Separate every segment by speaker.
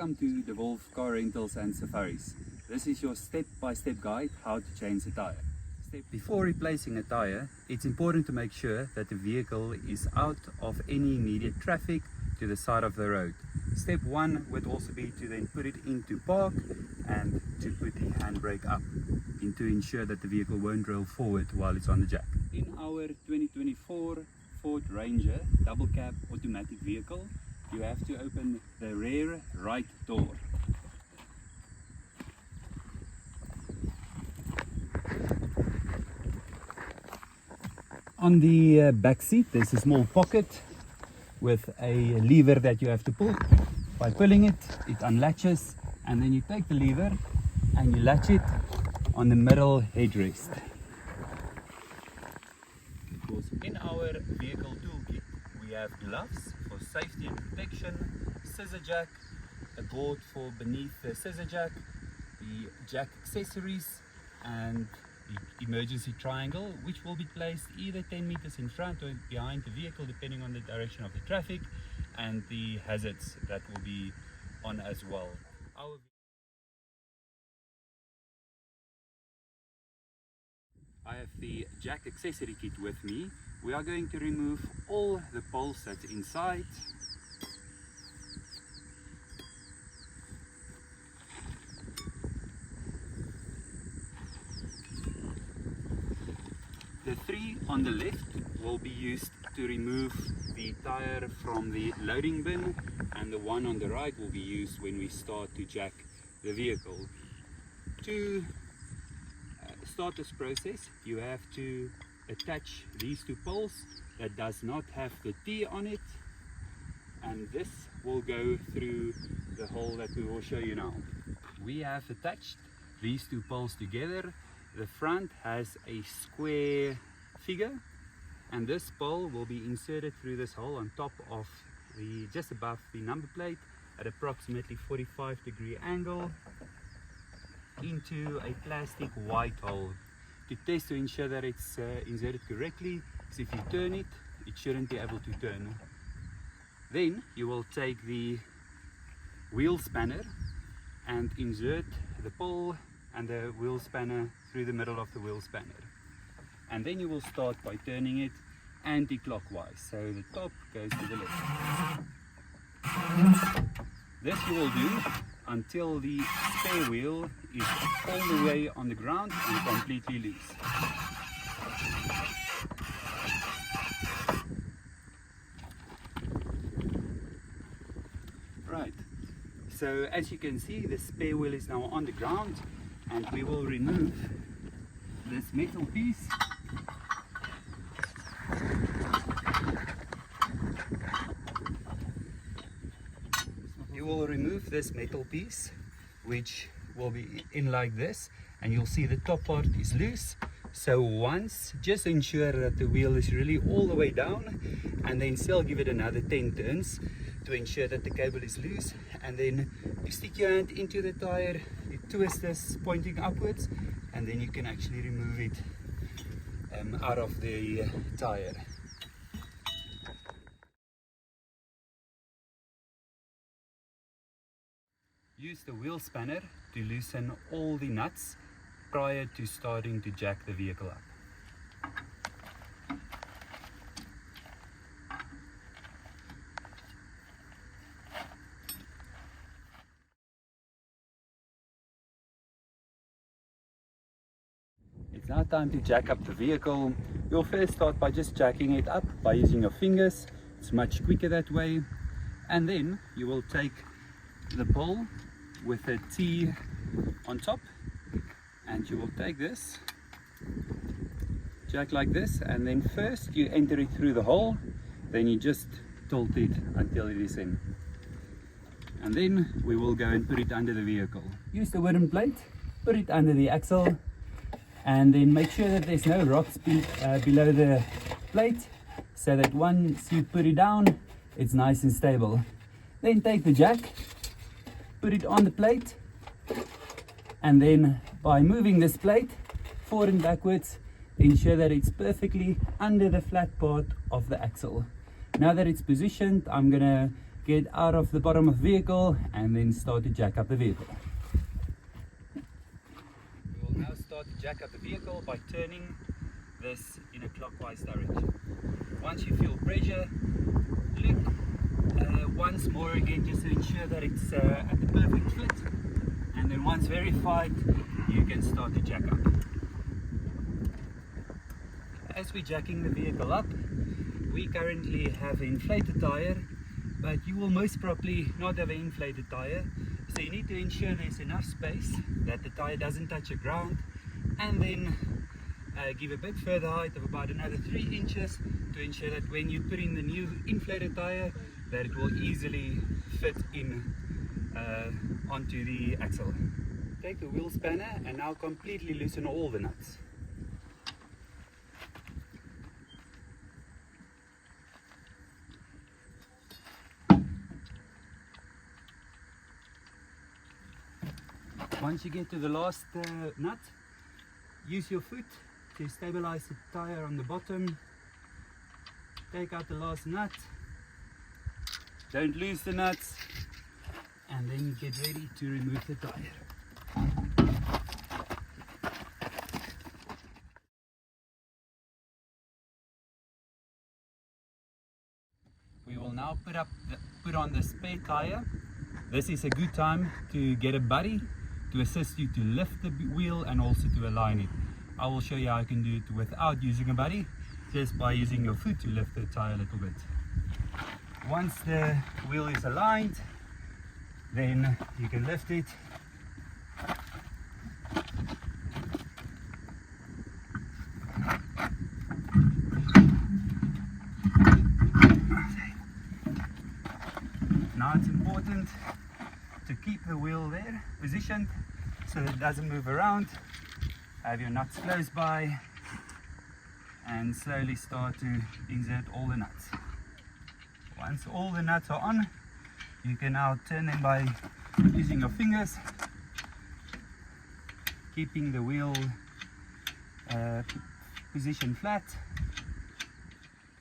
Speaker 1: Welcome to the Wolf Car Rentals and Safaris. This is your step-by-step guide how to change a tire. Before replacing a tire, it's important to make sure that the vehicle is out of any immediate traffic to the side of the road. Step 1 would also be to then put it into park and to put the handbrake up and to ensure that the vehicle won't roll forward while it's on the jack. In our 2024 Ford Ranger double cab automatic vehicle, you have to open the rear right door. On the back seat there's a small pocket with a lever that you have to pull. By pulling it, it unlatches, and then you take the lever and you latch it on the middle headrest. In our vehicle toolkit we have gloves for safety and protection, scissor jack, a board for beneath the scissor jack, the jack accessories, and the emergency triangle, which will be placed either 10 meters in front or behind the vehicle depending on the direction of the traffic, and the hazards that will be on as well. I have the jack accessory kit with me. We are going to remove all the poles that's inside. The 3 on the left will be used to remove the tire from the loading bin, and the 1 on the right will be used when we start to jack the vehicle. To start this process, you have to attach these 2 poles that does not have the T on it, and this will go through the hole that we will show you now. We have attached these 2 poles together. The front has a square figure, and this pole will be inserted through this hole on top of the, just above the number plate at approximately 45-degree angle into a plastic white hole. To test to ensure that it's inserted correctly, because if you turn it, it shouldn't be able to turn. Then you will take the wheel spanner and insert the pole and the wheel spanner through the middle of the wheel spanner, and then you will start by turning it anti-clockwise, so the top goes to the left. This you will do until the spare wheel is all the way on the ground and completely loose. Right, so as you can see, the spare wheel is now on the ground, and we will remove this metal piece. You will remove this metal piece, which will be in like this, and you'll see the top part is loose. So once, just ensure that the wheel is really all the way down, and then still give it another 10 turns to ensure that the cable is loose, and then you stick your hand into the tire, you twist this pointing upwards, and then you can actually remove it out of the tire. Use the wheel spanner to loosen all the nuts prior to starting to jack the vehicle up. It's now time to jack up the vehicle. You'll first start by just jacking it up by using your fingers. It's much quicker that way. And then you will take the pole with a T on top, and you will take this, jack like this, and then first you enter it through the hole, then you just tilt it until it is in. And then we will go and put it under the vehicle. Use the wooden plate, put it under the axle, and then make sure that there's no rocks below the plate, so that once you put it down, it's nice and stable. Then take the jack, put it on the plate, and then by moving this plate forward and backwards, ensure that it's perfectly under the flat part of the axle. Now that it's positioned, I'm gonna get out of the bottom of the vehicle and then start to jack up the vehicle. We will now start to jack up the vehicle by turning this in a clockwise direction. Once you feel pressure, look once more again just to ensure that it's at the perfect fit, and then once verified you can start to jack up. As we're jacking the vehicle up, we currently have an inflated tire, but you will most probably not have an inflated tire, so you need to ensure there's enough space that the tire doesn't touch the ground, and then give a bit further height of about another 3 inches to ensure that when you put in the new inflated tire that it will easily fit in onto the axle. Take the wheel spanner and now completely loosen all the nuts. Once you get to the last nut, use your foot to stabilize the tire on the bottom. Take out the last nut, don't lose the nuts, and then you get ready to remove the tire. We will now put on the spare tire. This is a good time to get a buddy to assist you to lift the wheel and also to align it. I will show you how you can do it without using a buddy, just by using your foot to lift the tire a little bit. Once the wheel is aligned, then you can lift it. Now it's important to keep the wheel there positioned so that it doesn't move around. Have your nuts close by and slowly start to insert all the nuts. Once all the nuts are on, you can now turn them by using your fingers, keeping the wheel positioned flat.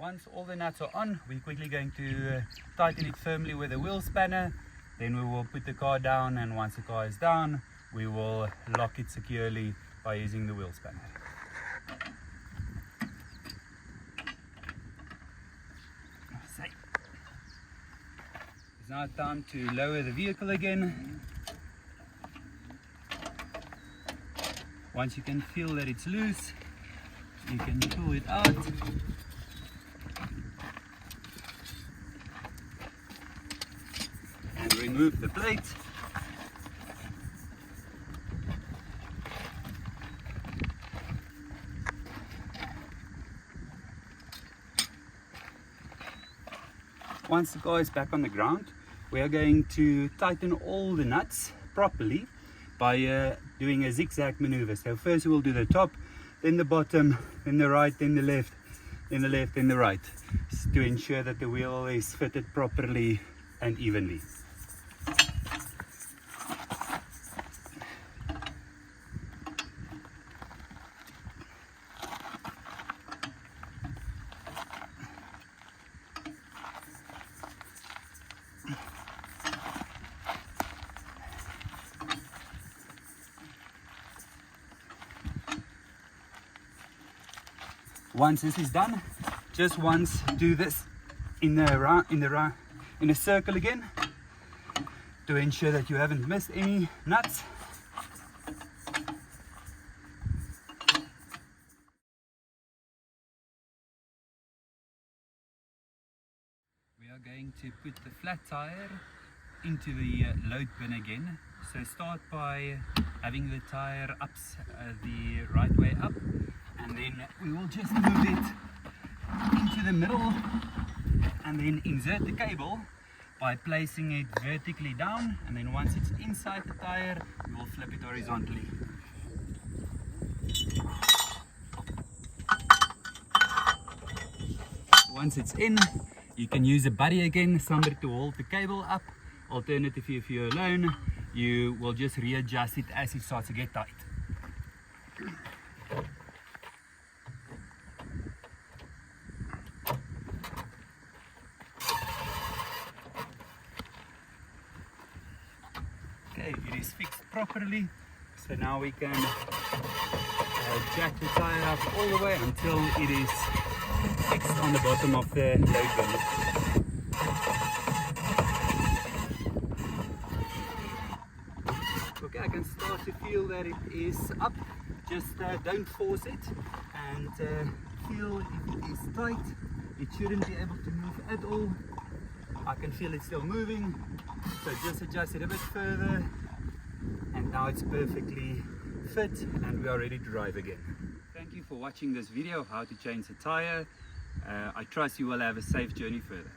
Speaker 1: Once all the nuts are on, we're quickly going to tighten it firmly with a wheel spanner. Then we will put the car down, and once the car is down, we will lock it securely by using the wheel spanner. It's now time to lower the vehicle again. Once you can feel that it's loose, you can pull it out. And remove the plate. Once the car is back on the ground, we are going to tighten all the nuts properly by doing a zigzag maneuver. So first we'll do the top, then the bottom, then the right, then the left, then the left, then the right, to ensure that the wheel is fitted properly and evenly. Once this is done, just once do this in a circle again to ensure that you haven't missed any nuts. We are going to put the flat tire into the load bin again. So start by having the tire up the right way up, and then we will just move it into the middle and then insert the cable by placing it vertically down, and then once it's inside the tire we will flip it horizontally. Once it's in, you can use a buddy again, somebody to hold the cable up. Alternatively, if you're alone, you will just readjust it as it starts to get tight. Okay, it is fixed properly, so now we can jack the tire up all the way until it is fixed on the bottom of the load bin. Okay, I can start to feel that it is up. Just don't force it, and feel if it is tight. It shouldn't be able to move at all. I can feel it still moving, so just adjust it a bit further, and now it's perfectly fit and we are ready to drive again. Thank you for watching this video of how to change the tire. I trust you will have a safe journey further.